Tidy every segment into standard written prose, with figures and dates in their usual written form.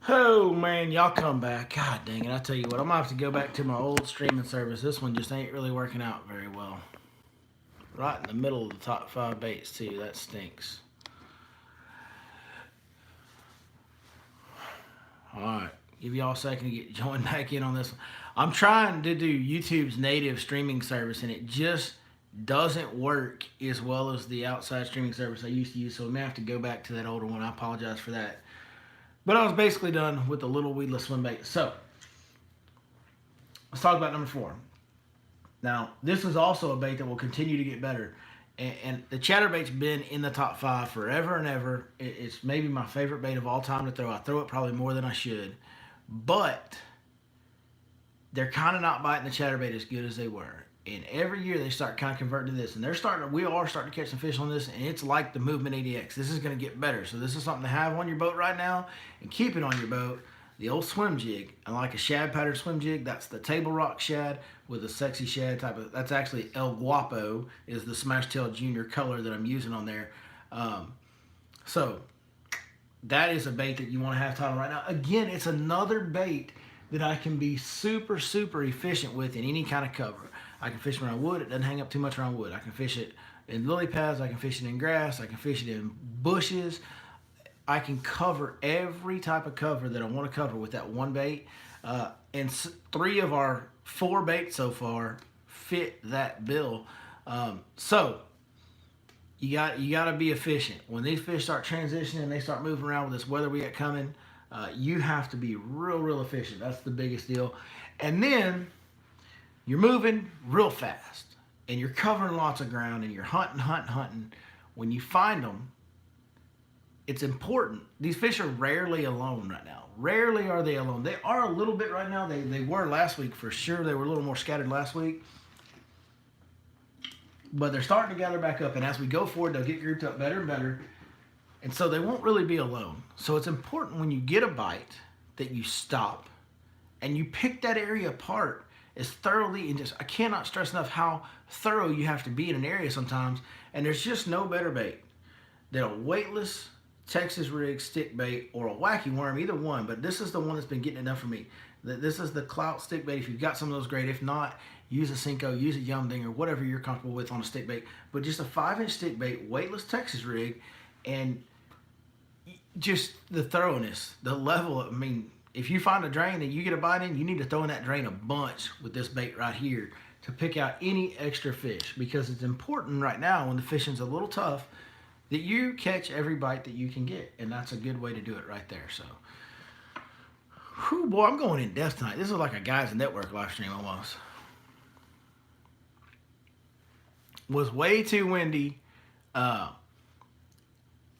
Oh man, y'all come back. God dang it, I tell you what, I'm gonna have to go back to my old streaming service. This one just ain't really working out very well. Right in the middle of the top five baits too. That stinks. Alright. Give y'all a second to get joined back in on this one. I'm trying to do YouTube's native streaming service and it just doesn't work as well as the outside streaming service I used to use, so we may have to go back to that older one. I apologize for that. But I was basically done with the little weedless swim bait. So let's talk about number 4. Now, this is also a bait that will continue to get better. And the chatterbait's been in the top 5 forever and ever. It's maybe my favorite bait of all time to throw. I throw it probably more than I should. But they're kind of not biting the chatterbait as good as they were. And every year they start kind of converting to this. And we are starting to catch some fish on this. And it's like the Movement ADX. This is going to get better. So this is something to have on your boat right now. And keep it on your boat. The old swim jig, I like a shad pattern swim jig. That's the table rock shad with a sexy shad type of. That's actually El Guapo is the smash tail junior color that I'm using on there. So that is a bait that you want to have tied on right now. Again, it's another bait that I can be super efficient with in any kind of cover. I can fish around wood. It doesn't hang up too much around wood. I can fish it in lily pads. I can fish it in grass. I can fish it in bushes. I can cover every type of cover that I want to cover with that one bait. And 3 of our 4 baits so far fit that bill. So you got to be efficient. When these fish start transitioning, they start moving around with this weather we got coming. You have to be real efficient. That's the biggest deal. And then you're moving real fast, and you're covering lots of ground, and you're hunting. When you find them, it's important. These fish are rarely alone right now. Rarely are they alone. They are a little bit right now. They were last week for sure. They were a little more scattered last week. But they're starting to gather back up. And as we go forward, they'll get grouped up better and better. And so they won't really be alone. So it's important when you get a bite that you stop and you pick that area apart as thoroughly and just, I cannot stress enough how thorough you have to be in an area sometimes. And there's just no better bait than a weightless Texas rig stick bait or a wacky worm, either one. But this is the one that's been getting it done for me. This is the clout stick bait. If you've got some of those, great. If not, use a Cinco, use a Yum Dinger, whatever you're comfortable with on a stick bait. But just a 5-inch stick bait, weightless Texas rig, and just the thoroughness, the level. I mean, if you find a drain that you get a bite in, you need to throw in that drain a bunch with this bait right here to pick out any extra fish, because it's important right now when the fishing's a little tough that you catch every bite that you can get, and that's a good way to do it right there. So, whew, boy, I'm going in depth tonight. This is like a Guys Network live stream almost. Was way too windy.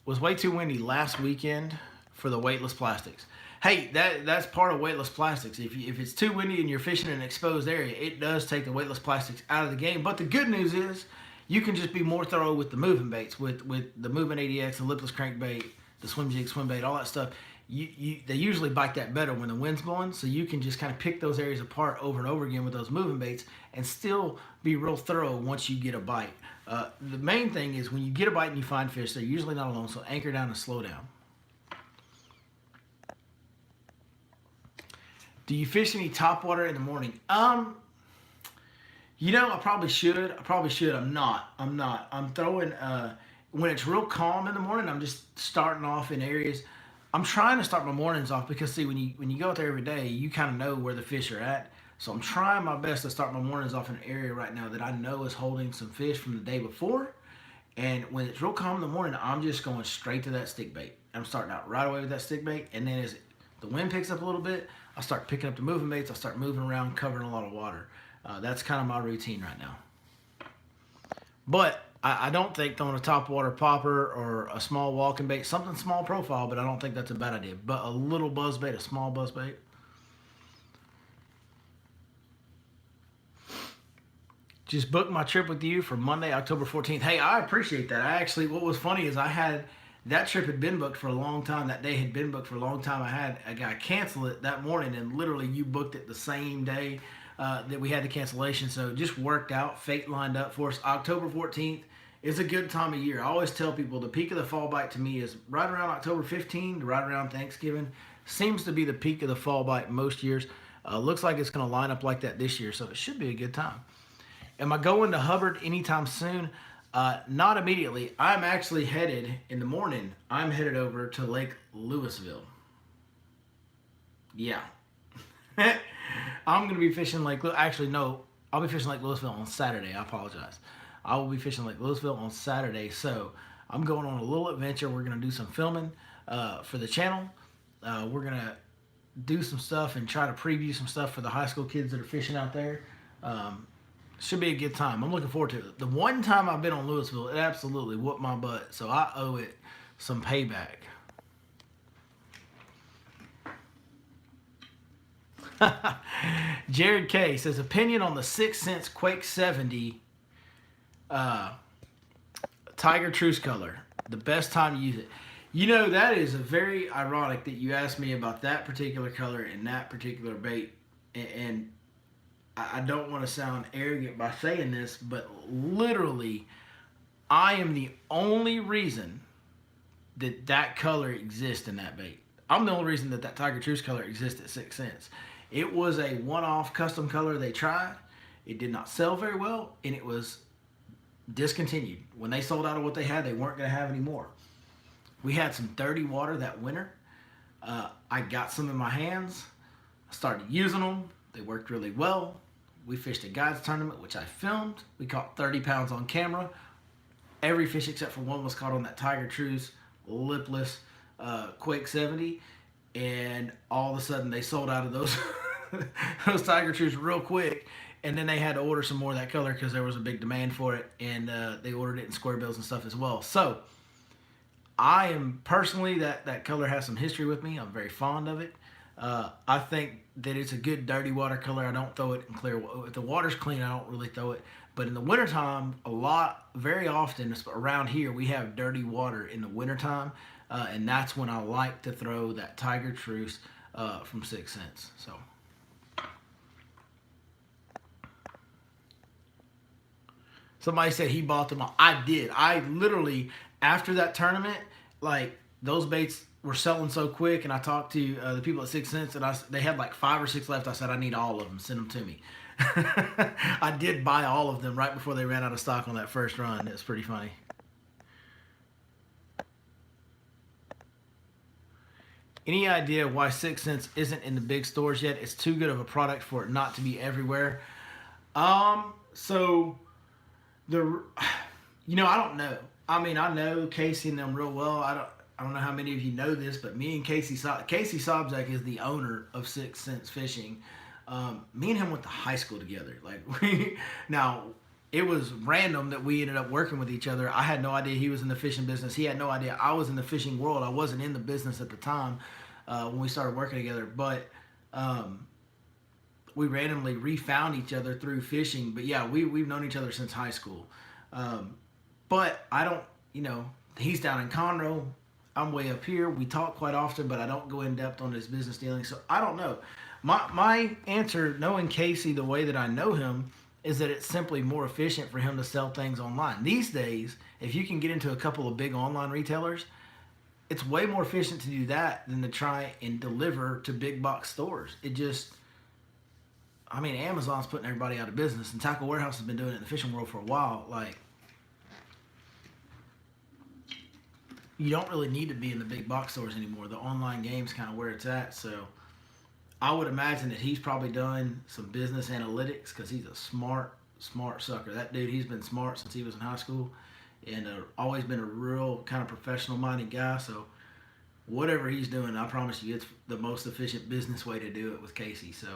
Was way too windy last weekend for the weightless plastics. Hey, that's part of weightless plastics. If it's too windy and you're fishing in an exposed area, it does take the weightless plastics out of the game. But the good news is you can just be more thorough with the moving baits, with the Movement ADX, the lipless crankbait, the swim jig, swim bait, all that stuff. They usually bite that better when the wind's blowing, so you can just kind of pick those areas apart over and over again with those moving baits and still be real thorough once you get a bite. The main thing is when you get a bite and you find fish, they're usually not alone, so anchor down and slow down. Do you fish any topwater in the morning? You know, I probably should. I'm not. I'm throwing, when it's real calm in the morning, I'm just starting off in areas. I'm trying to start my mornings off because, see, when you go out there every day, you kind of know where the fish are at. So I'm trying my best to start my mornings off in an area right now that I know is holding some fish from the day before. And when it's real calm in the morning, I'm just going straight to that stick bait. I'm starting out right away with that stick bait. And then as the wind picks up a little bit, I start picking up the moving baits. I start moving around, covering a lot of water. That's kind of my routine right now. But I don't think throwing a topwater popper or a small walking bait, something small profile, but I don't think that's a bad idea. But a little buzz bait, a small buzz bait. Just booked my trip with you for Monday, October 14th. Hey, I appreciate that. What was funny is that trip had been booked for a long time. That day had been booked for a long time. I had a guy cancel it that morning, and literally you booked it the same day that we had the cancellation. So it just worked out. Fate lined up for us. October 14th It's a good time of year. I always tell people the peak of the fall bite to me is right around October 15 to right around Thanksgiving. Seems to be the peak of the fall bite most years. Looks like it's going to line up like that this year, so it should be a good time. Am I going to Hubbard anytime soon? Not immediately. I'm actually headed in the morning. I'm headed over to Lake Louisville. Yeah. I'm going to be fishing Lake. Actually, no. I'll be fishing Lake Louisville on Saturday. I apologize. I will be fishing Lake Louisville on Saturday. So I'm going on a little adventure. We're going to do some filming for the channel. We're going to do some stuff and try to preview some stuff for the high school kids that are fishing out there. Should be a good time. I'm looking forward to it. The one time I've been on Louisville, it absolutely whooped my butt. So I owe it some payback. Jared K says, opinion on the 6 cents Quake 70 Tiger Truce color. The best time to use it. You know, that is very ironic that you asked me about that particular color and that particular bait. And I don't want to sound arrogant by saying this, but literally, I am the only reason that that color exists in that bait. I'm the only reason that that Tiger Truce color exists at 6 cents. It was a one-off custom color they tried. It did not sell very well, and it was discontinued. When they sold out of what they had, they weren't going to have any more. We had some dirty water that winter. I got some in my hands. I started using them. They worked really well. We fished a guides tournament, which I filmed. We caught 30 pounds on camera. Every fish except for one was caught on that Tiger Truce lipless Quake 70. And all of a sudden, they sold out of those those Tiger Truce real quick. And then they had to order some more of that color because there was a big demand for it. And they ordered it in square bills and stuff as well. So I am personally, that color has some history with me. I'm very fond of it. I think that it's a good dirty water color. I don't throw it in clear. If the water's clean, I don't really throw it. But in the wintertime, very often around here, we have dirty water in the wintertime. And that's when I like to throw that Tiger Truce from 6 cents. So. Somebody said he bought them all. I did. I literally, after that tournament, like, those baits were selling so quick, and I talked to the people at 6 cents, and they had like 5 or 6 left. I said, I need all of them. Send them to me. I did buy all of them right before they ran out of stock on that first run. It's pretty funny. Any idea why 6 cents isn't in the big stores yet? It's too good of a product for it not to be everywhere. So I don't know. I mean, I know Casey and them real well. I don't know how many of you know this, but me and Casey Sobczak is the owner of 6 Cents Fishing. Me and him went to high school together. Now, it was random that we ended up working with each other. I had no idea he was in the fishing business. He had no idea I was in the fishing world. I wasn't in the business at the time when we started working together. But we randomly refound each other through fishing. But yeah, we've known each other since high school. But I don't, he's down in Conroe. I'm way up here. We talk quite often, but I don't go in depth on his business dealings. So I don't know. My answer, knowing Casey the way that I know him, is that it's simply more efficient for him to sell things online. These days, if you can get into a couple of big online retailers, it's way more efficient to do that than to try and deliver to big box stores. Amazon's putting everybody out of business, and Tackle Warehouse has been doing it in the fishing world for a while. You don't really need to be in the big box stores anymore. The online game's kind of where it's at. So I would imagine that he's probably done some business analytics because he's a smart sucker. That dude, he's been smart since he was in high school and always been a real kind of professional-minded guy. So whatever he's doing, I promise you, it's the most efficient business way to do it with Casey. So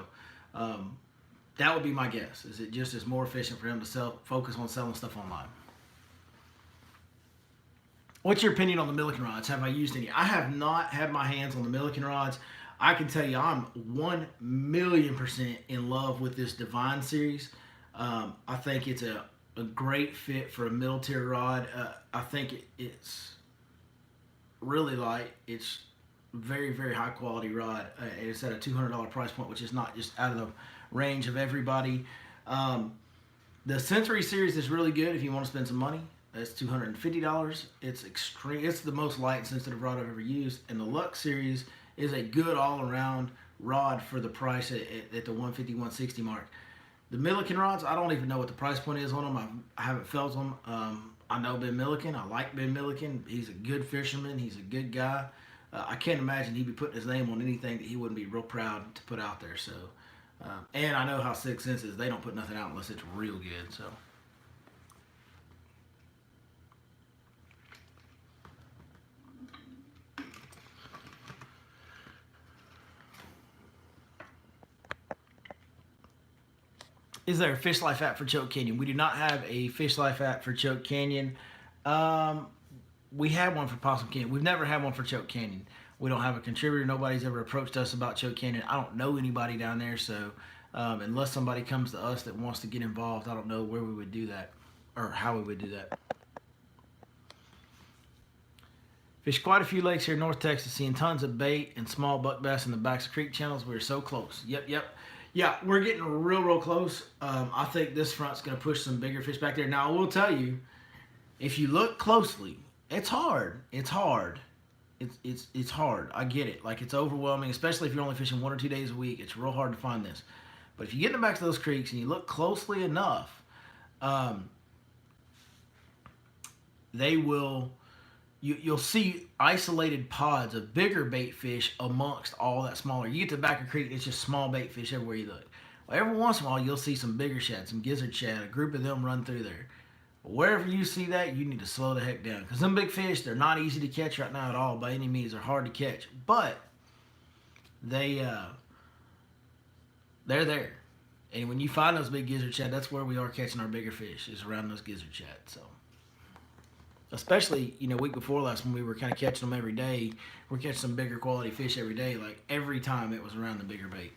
that would be my guess. Is it just is more efficient for him to focus on selling stuff online? What's your opinion on the Milliken rods? Have I used any? I have not had my hands on the Milliken rods. I can tell you I'm 1,000,000% in love with this Divine series. I think it's a great fit for a middle tier rod. I think it's really light. It's very, very high quality rod. It's at a $200 price point, which is not just out of the range of everybody. The Sensory series is really good if you want to spend some money. That's $250. It's extreme. It's the most light and sensitive rod I've ever used, and the Lux series is a good all-around rod for the price at the 150, 160 mark. The Milliken rods, I don't even know what the price point is on them. I haven't felt them. I know Ben Milliken. I like Ben Milliken. He's a good fisherman. He's a good guy. I can't imagine he'd be putting his name on anything that he wouldn't be real proud to put out there. So, and I know how Sixth Sense is. They don't put nothing out unless it's real good. So. Is there a Fish Life app for Choke Canyon? We do not have a Fish Life app for Choke Canyon. We have one for Possum Canyon. We've never had one for Choke Canyon. We don't have a contributor. Nobody's ever approached us about Choke Canyon. I don't know anybody down there, so unless somebody comes to us that wants to get involved, I don't know where we would do that or how we would do that. Fished quite a few lakes here in North Texas, seeing tons of bait and small buck bass in the backs of creek channels. We're so close. Yep. Yeah, we're getting real close. I think this front's going to push some bigger fish back there. Now, I will tell you, if you look closely, it's hard. It's hard. It's hard. I get it. Like, it's overwhelming, especially if you're only fishing 1 or 2 days a week. It's real hard to find this. But if you get in the backs of those creeks and you look closely enough, they will... You'll see isolated pods of bigger bait fish amongst all that smaller. You get to the back of the creek, it's just small bait fish everywhere you look. Well, every once in a while, you'll see some bigger shad, some gizzard shad, a group of them run through there. But wherever you see that, you need to slow the heck down. Because them big fish, they're not easy to catch right now at all by any means. They're hard to catch. But they're there. And when you find those big gizzard shad, that's where we are catching our bigger fish, is around those gizzard shad. So... especially, week before last when we were kind of catching them every day. We're catching some bigger quality fish every day. Like, every time it was around the bigger bait.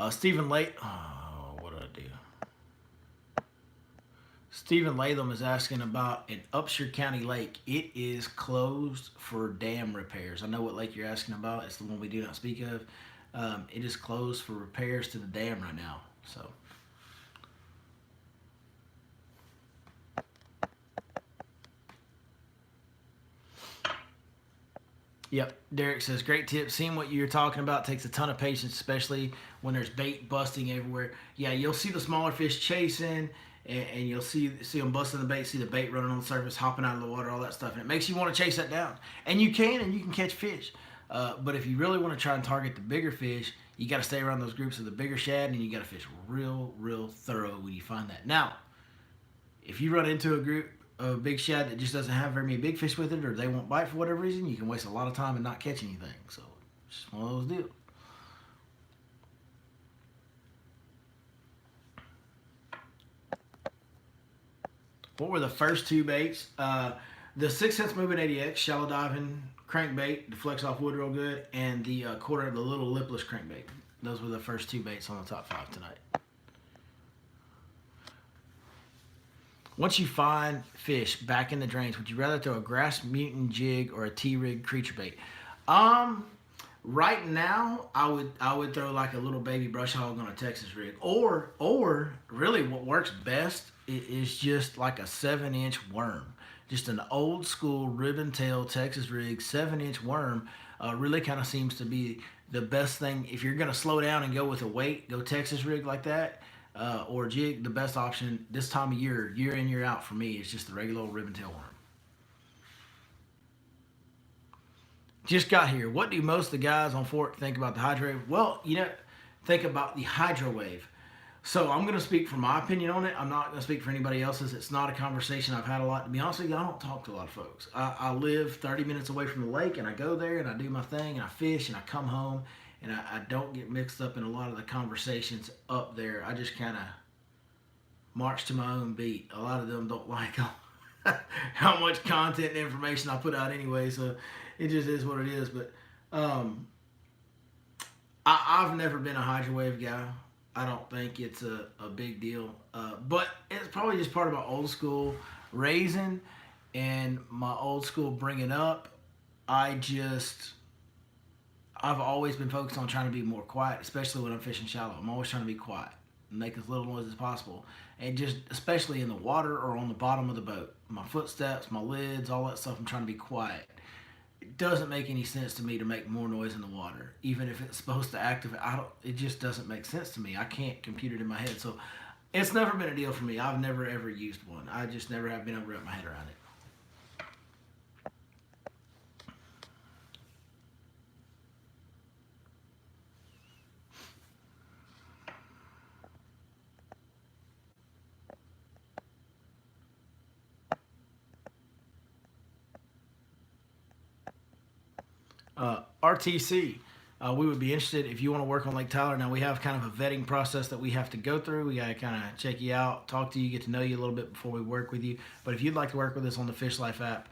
Stephen what did I do? Stephen Latham is asking about an Upshur County lake. It is closed for dam repairs. I know what lake you're asking about. It's the one we do not speak of. It is closed for repairs to the dam right now. So... Yep, Derek says, great tip. Seeing what you're talking about takes a ton of patience, especially when there's bait busting everywhere. Yeah, you'll see the smaller fish chasing, and you'll see them busting the bait, see the bait running on the surface, hopping out of the water, all that stuff. And it makes you want to chase that down. And you can catch fish. But if you really want to try and target the bigger fish, you got to stay around those groups of the bigger shad, and you got to fish real thorough when you find that. Now, if you run into a group, a big shad that just doesn't have very many big fish with it, or they won't bite for whatever reason, you can waste a lot of time and not catch anything. So it's just one of those deals. What were the first two baits? The 6 Sense Movement 80X shallow diving crankbait deflects off wood real good, and the quarter of the little lipless crankbait. Those were the first two baits on the top 5 tonight. Once you find fish back in the drains, would you rather throw a grass mutant jig or a T-rig creature bait? Right now, I would throw like a little baby brush hog on a Texas rig, or really what works best is just like a 7-inch worm, just an old school ribbon tail Texas rig 7-inch worm. Really kind of seems to be the best thing if you're gonna slow down and go with a weight. Go Texas rig like that. Or jig, the best option this time of year in, year out for me, is just the regular old ribbon tail worm. Just got here. What do most of the guys on Fork think about the Hydrowave? Well, think about the Hydrowave. So I'm going to speak from my opinion on it. I'm not going to speak for anybody else's. It's not a conversation I've had a lot. To be honest with you, I don't talk to a lot of folks. I live 30 minutes away from the lake, and I go there, and I do my thing, and I fish, and I come home. And I don't get mixed up in a lot of the conversations up there. I just kind of march to my own beat. A lot of them don't like how much content and information I put out anyway, so it just is what it is. But I've never been a Hydrowave guy. I don't think it's a big deal. But it's probably just part of my old school raising and my old school bringing up. I've always been focused on trying to be more quiet, especially when I'm fishing shallow. I'm always trying to be quiet. make as little noise as possible. And just, especially in the water or on the bottom of the boat, my footsteps, my lids, all that stuff, I'm trying to be quiet. It doesn't make any sense to me to make more noise in the water, even if it's supposed to activate. It just doesn't make sense to me. I can't compute it in my head. So it's never been a deal for me. I've never ever used one. I just never have been able to wrap my head around it. RTC, we would be interested if you want to work on Lake Tyler. Now, we have kind of a vetting process that we have to go through. We got to kind of check you out, talk to you, get to know you a little bit before we work with you. But if you'd like to work with us on the Fish Life app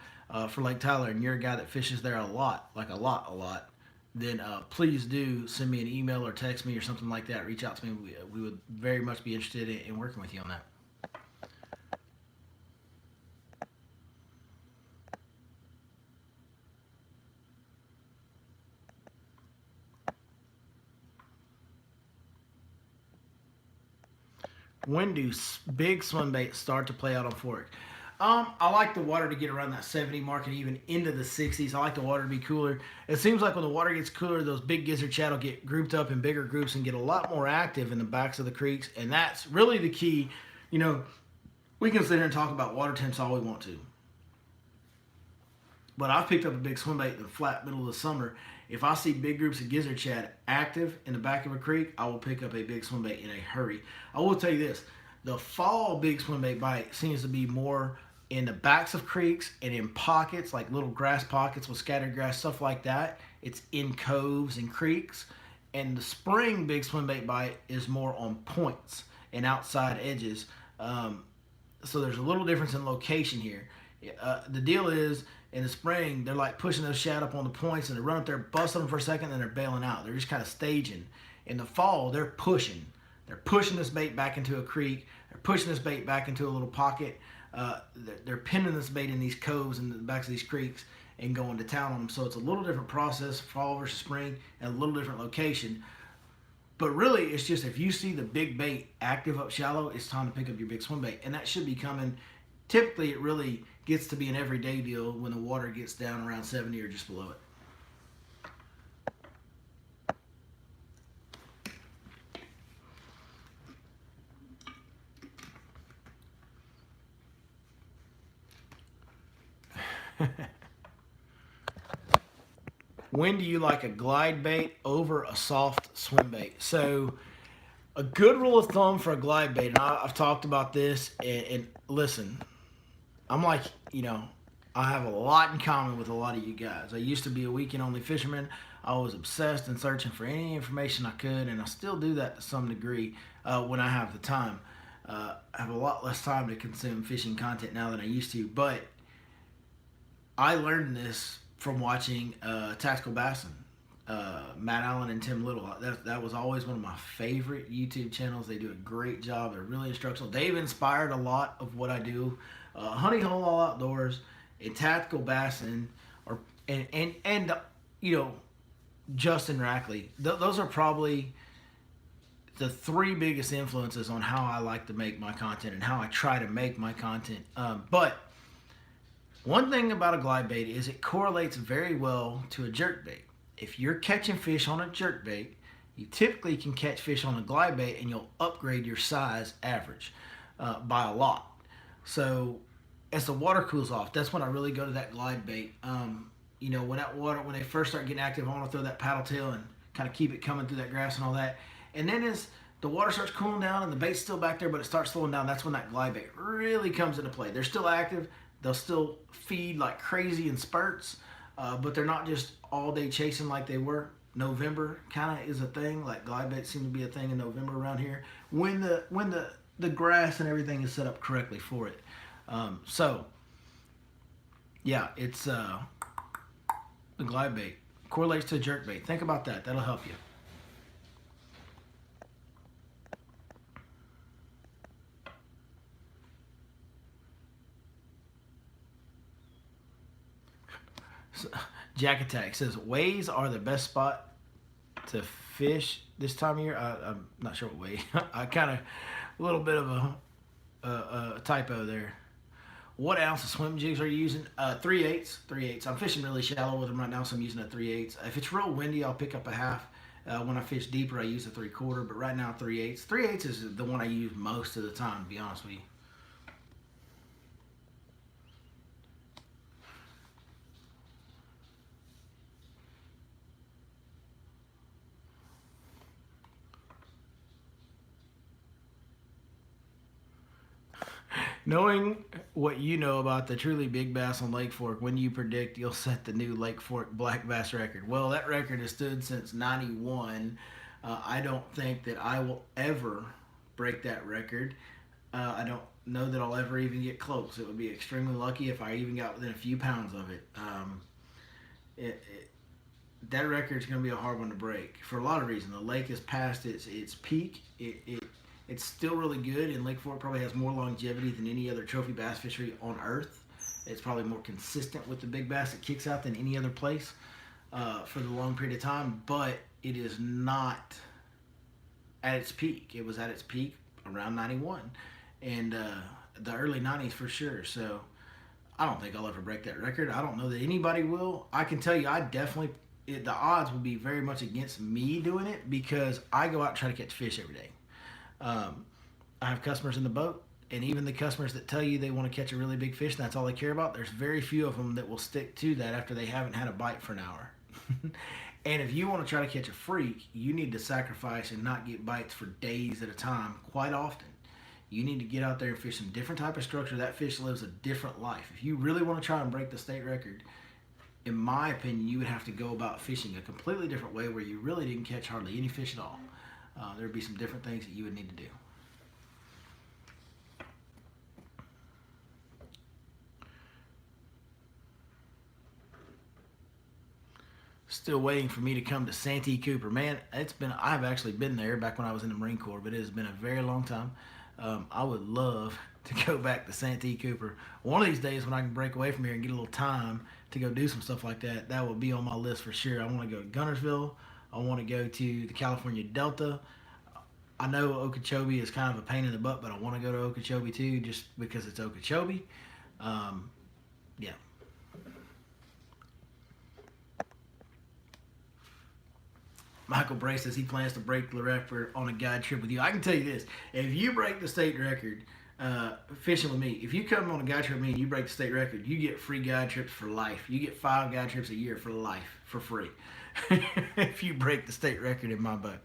for Lake Tyler, and you're a guy that fishes there a lot, like a lot, then please do send me an email or text me or something like that. Reach out to me. We would very much be interested in working with you on that. When do big swim baits start to play out on fork? I like the water to get around that 70 mark and even into the 60s. I like the water to be cooler. It seems like when the water gets cooler, those big gizzard shad will get grouped up in bigger groups and get a lot more active in the backs of the creeks. And that's really the key. You know, we can sit here and talk about water temps all we want to. But I've picked up a big swim bait in the flat middle of the summer. If I see big groups of gizzard shad active in the back of a creek, I will pick up a big swim bait in a hurry. I will tell you this, the fall big swim bait bite seems to be more in the backs of creeks and in pockets, like little grass pockets with scattered grass, stuff like that. It's in coves and creeks. And the spring big swim bait bite is more on points and outside edges. So there's a little difference in location here. The deal is, in the spring, they're like pushing those shad up on the points and they run up there, busting them for a second, and they're bailing out. They're just kind of staging. In the fall, they're pushing. They're pushing this bait back into a creek. They're pushing this bait back into a little pocket. They're pinning this bait in these coves and the backs of these creeks and going to town on them. So it's a little different process, fall versus spring, and a little different location. But really, it's just if you see the big bait active up shallow, it's time to pick up your big swim bait. And that should be coming. Typically, it really gets to be an everyday deal when the water gets down around 70 or just below it. When do you like a glide bait over a soft swim bait? So a good rule of thumb for a glide bait, and I've talked about this, and listen, I'm like, I have a lot in common with a lot of you guys. I used to be a weekend only fisherman. I was obsessed and searching for any information I could, and I still do that to some degree when I have the time. I have a lot less time to consume fishing content now than I used to, but I learned this from watching Tactical Bassin. Matt Allen and Tim Little. That was always one of my favorite YouTube channels. They do a great job. They're really instructional. They've inspired a lot of what I do. Honey Hole All Outdoors and Tactical Bassin, and Justin Rackley. Those are probably the three biggest influences on how I like to make my content and how I try to make my content. But one thing about a glide bait is it correlates very well to a jerk bait. If you're catching fish on a jerk bait, you typically can catch fish on a glide bait and you'll upgrade your size average by a lot. So as the water cools off, that's when I really go to that glide bait. When that water, when they first start getting active, I want to throw that paddle tail and kind of keep it coming through that grass and all that. And then as the water starts cooling down and the bait's still back there, but it starts slowing down, that's when that glide bait really comes into play. They're still active. They'll still feed like crazy in spurts, but they're not just all day chasing like they were. November kind of is a thing. Like glide baits seem to be a thing in November around here when the grass and everything is set up correctly for it. So yeah, it's the glide bait correlates to jerk bait. Think about that. That'll help you. Jack Attack says ways are the best spot to fish this time of year. I'm not sure what way. I kind of a little bit of a typo there. What ounce of swim jigs are you using? 3/8. 3/8. I'm fishing really shallow with them right now, so I'm using a 3/8. If it's real windy, I'll pick up a half. When I fish deeper, I use a 3/4. But right now, 3/8. 3/8 is the one I use most of the time, to be honest with you. Knowing what you know about the truly big bass on Lake Fork, when do you predict you'll set the new Lake Fork black bass record? Well, that record has stood since '91. I don't think that I will ever break that record. I don't know that I'll ever even get close. It would be extremely lucky if I even got within a few pounds of it. It, it that record's going to be a hard one to break for a lot of reasons. The lake is past its peak. It's still really good, and Lake Fork probably has more longevity than any other trophy bass fishery on earth. It's probably more consistent with the big bass it kicks out than any other place for the long period of time, but it is not at its peak. It was at its peak around 91 and the early 90s for sure. So I don't think I'll ever break that record. I don't know that anybody will. I can tell you, the odds will be very much against me doing it because I go out and try to catch fish every day. I have customers in the boat, and even the customers that tell you they want to catch a really big fish and that's all they care about, there's very few of them that will stick to that after they haven't had a bite for an hour. And if you want to try to catch a freak, you need to sacrifice and not get bites for days at a time quite often. You need to get out there and fish some different type of structure. That fish lives a different life. If you really want to try and break the state record, in my opinion, you would have to go about fishing a completely different way where you really didn't catch hardly any fish at all. There would be some different things that you would need to do. Still waiting for me to come to Santee Cooper. Man, I've actually been there back when I was in the Marine Corps, but it has been a very long time. I would love to go back to Santee Cooper. One of these days when I can break away from here and get a little time to go do some stuff like that, that will be on my list for sure. I want to go to Guntersville. I want to go to the California Delta. I know Okeechobee is kind of a pain in the butt, but I want to go to Okeechobee too, just because it's Okeechobee. Yeah. Michael Bray says he plans to break the record on a guide trip with you. I can tell you this: if you break the state record fishing with me, if you come on a guide trip with me and you break the state record, you get free guide trips for life. You get 5 guide trips a year for life for free if you break the state record in my boat.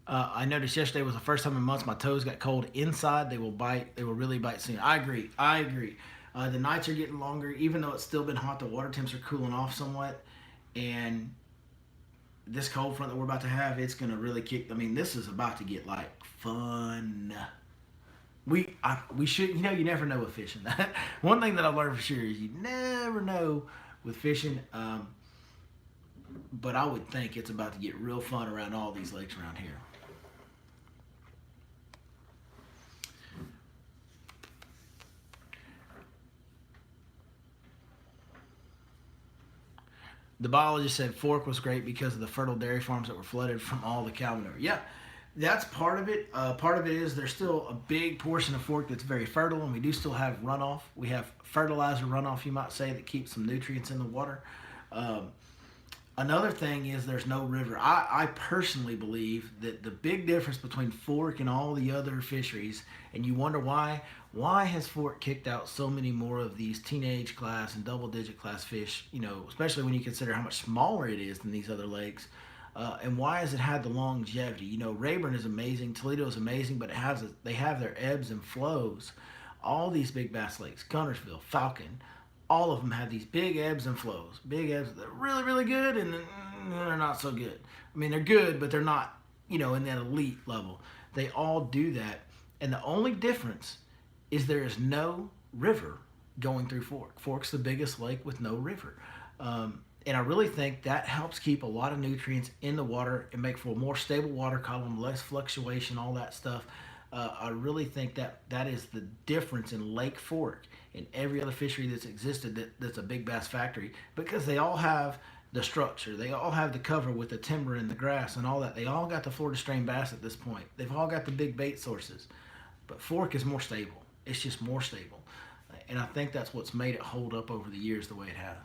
I noticed yesterday was the first time in months my toes got cold inside. They will bite. They will really bite soon. I agree. I agree. The nights are getting longer. Even though it's still been hot, the water temps are cooling off somewhat. And this cold front that we're about to have, it's going to really kick. I mean, this is about to get like fun. We should, you never know with fishing. One thing that I've learned for sure is you never know with fishing. But I would think it's about to get real fun around all these lakes around here. The biologist said Fork was great because of the fertile dairy farms that were flooded from all the cow manure. Yeah, that's part of it. Part of it is there's still a big portion of Fork that's very fertile, and we do still have runoff. We have fertilizer runoff, you might say, that keeps some nutrients in the water. Another thing is there's no river. I personally believe that the big difference between Fork and all the other fisheries, and you wonder why has Fork kicked out so many more of these teenage class and double digit class fish, especially when you consider how much smaller it is than these other lakes, and why has it had the longevity? Rayburn is amazing, Toledo is amazing, but they have their ebbs and flows. All these big bass lakes, Guntersville, Falcon, all of them have these big ebbs and flows. Big ebbs, they're really, really good, and then they're not so good. I mean, they're good, but they're not, in that elite level. They all do that. And the only difference is there is no river going through Fork. Fork's the biggest lake with no river. And I really think that helps keep a lot of nutrients in the water and make for a more stable water column, less fluctuation, all that stuff. I really think that is the difference in Lake Fork and every other fishery that's existed that's a big bass factory, because they all have the structure, they all have the cover with the timber and the grass and all that. They all got the Florida strain bass at this point. They've all got the big bait sources, but Fork is more stable. It's just more stable, and I think that's what's made it hold up over the years the way it has.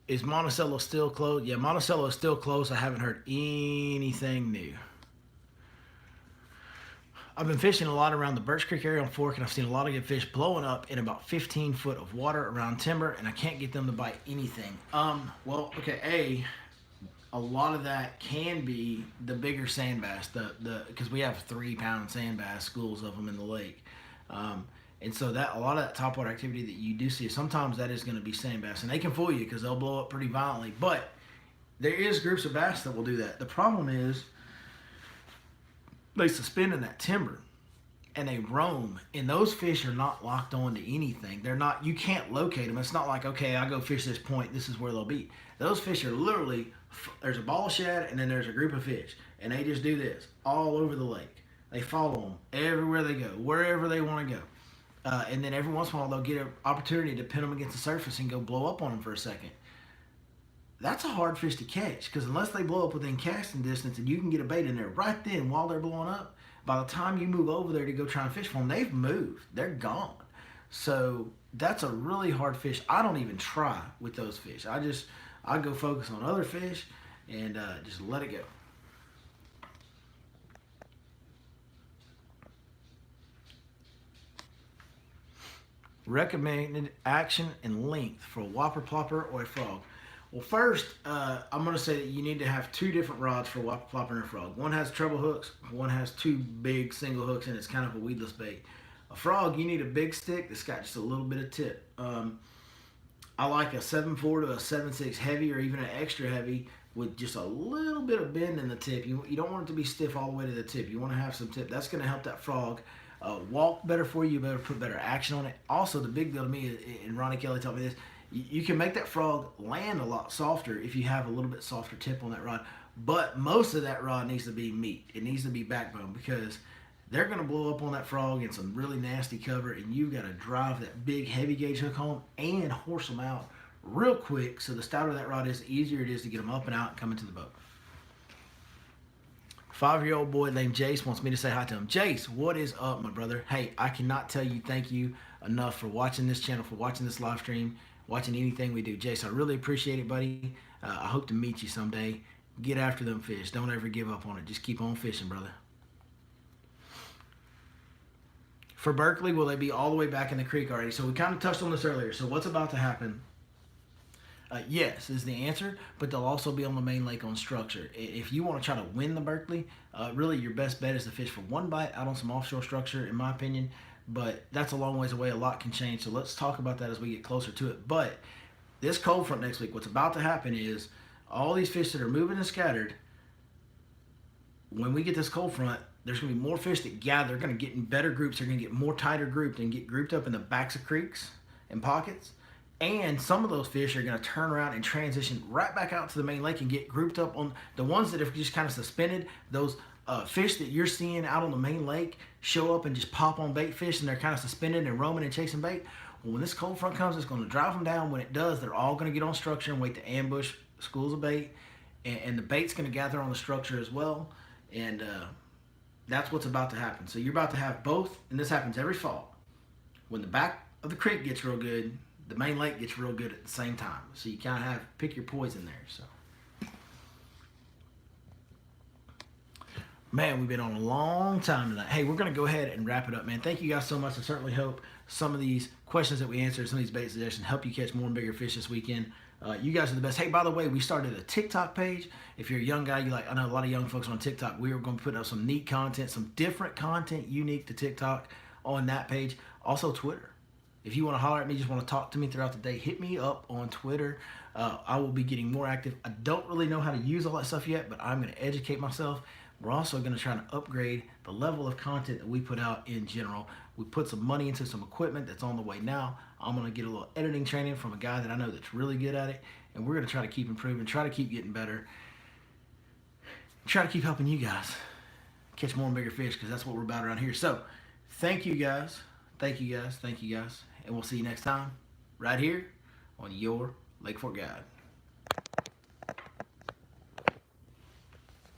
Is Monticello still closed? Yeah, Monticello is still closed. I haven't heard anything new. I've been fishing a lot around the Birch Creek area on Fork, and I've seen a lot of good fish blowing up in about 15 foot of water around timber, and I can't get them to bite anything. Well, okay, a lot of that can be the bigger sand bass, because we have 3 pound sand bass, schools of them in the lake. And so that a lot of that topwater activity that you do see, sometimes that is going to be sand bass, and they can fool you because they'll blow up pretty violently. But there is groups of bass that will do that. The problem is they suspend in that timber and they roam, and those fish are not locked on to anything. They're not. You can't locate them. It's not like, okay, I go fish this point, this is where they'll be. Those fish are literally, there's a ball of shad and then there's a group of fish, and they just do this all over the lake. They follow them everywhere they go, wherever they want to go. And then every once in a while they'll get an opportunity to pin them against the surface and go blow up on them for a second. That's a hard fish to catch, because unless they blow up within casting distance and you can get a bait in there right then while they're blowing up, by the time you move over there to go try and fish for them, they've moved. They're gone. So that's a really hard fish. I don't even try with those fish. I go focus on other fish and just let it go. Recommended action and length for a whopper plopper or a frog. Well, first, I'm going to say that you need to have 2 different rods for a whopper plopper and a frog. One has treble hooks, one has 2 big single hooks, and it's kind of a weedless bait. A frog, you need a big stick that's got just a little bit of tip. I like a 7.4 to a 7.6 heavy, or even an extra heavy with just a little bit of bend in the tip. You don't want it to be stiff all the way to the tip. You want to have some tip. That's going to help that frog walk better for you. You better put better action on it. Also, the big deal to me, and Ronnie Kelly taught me this, you can make that frog land a lot softer if you have a little bit softer tip on that rod. But most of that rod needs to be meat. It needs to be backbone, because they're going to blow up on that frog in some really nasty cover, and you've got to drive that big heavy gauge hook home and horse them out real quick. So the stouter that rod is, the easier it is to get them up and out and come into the boat. 5-year-old boy named Jace wants me to say hi to him. Jace, what is up, my brother? Hey, I cannot tell you thank you enough for watching this channel, for watching this live stream, watching anything we do. Jace, I really appreciate it, buddy. I hope to meet you someday. Get after them fish. Don't ever give up on it. Just keep on fishing, brother. For Berkeley, will they be all the way back in the creek already? So we kind of touched on this earlier. So what's about to happen? Yes is the answer, but they'll also be on the main lake on structure. If you want to try to win the Berkeley, really your best bet is to fish for one bite out on some offshore structure, in my opinion. But that's a long ways away. A lot can change. So let's talk about that as we get closer to it. But this cold front next week, what's about to happen is all these fish that are moving and scattered, when we get this cold front, there's going to be more fish that gather. They're going to get in better groups. They're going to get more tighter grouped and get grouped up in the backs of creeks and pockets. And some of those fish are going to turn around and transition right back out to the main lake and get grouped up on the ones that have just kind of suspended. Those fish that you're seeing out on the main lake show up and just pop on bait fish, and they're kind of suspended and roaming and chasing bait. Well, when this cold front comes, it's going to drive them down. When it does, they're all going to get on structure and wait to ambush schools of bait. And the bait's going to gather on the structure as well. And that's what's about to happen. So you're about to have both, and this happens every fall. When the back of the creek gets real good, the main lake gets real good at the same time. So you kind of pick your poison there. So, man, we've been on a long time tonight. Hey, we're going to go ahead and wrap it up, man. Thank you guys so much. I certainly hope some of these questions that we answered, some of these bait suggestions, help you catch more and bigger fish this weekend. You guys are the best. Hey, by the way, we started a TikTok page. If you're a young guy, I know a lot of young folks on TikTok. We are going to put up some neat content, some different content unique to TikTok on that page. Also, Twitter. If you want to holler at me, just want to talk to me throughout the day, hit me up on Twitter. I will be getting more active. I don't really know how to use all that stuff yet, but I'm going to educate myself. we're also going to try to upgrade the level of content that we put out in general. We put some money into some equipment that's on the way now. I'm going to get a little editing training from a guy that I know that's really good at it, and we're going to try to keep improving, try to keep getting better, try to keep helping you guys catch more and bigger fish, because that's what we're about around here. So thank you guys, thank you guys, thank you guys, and we'll see you next time right here on your Lake Fork Guide.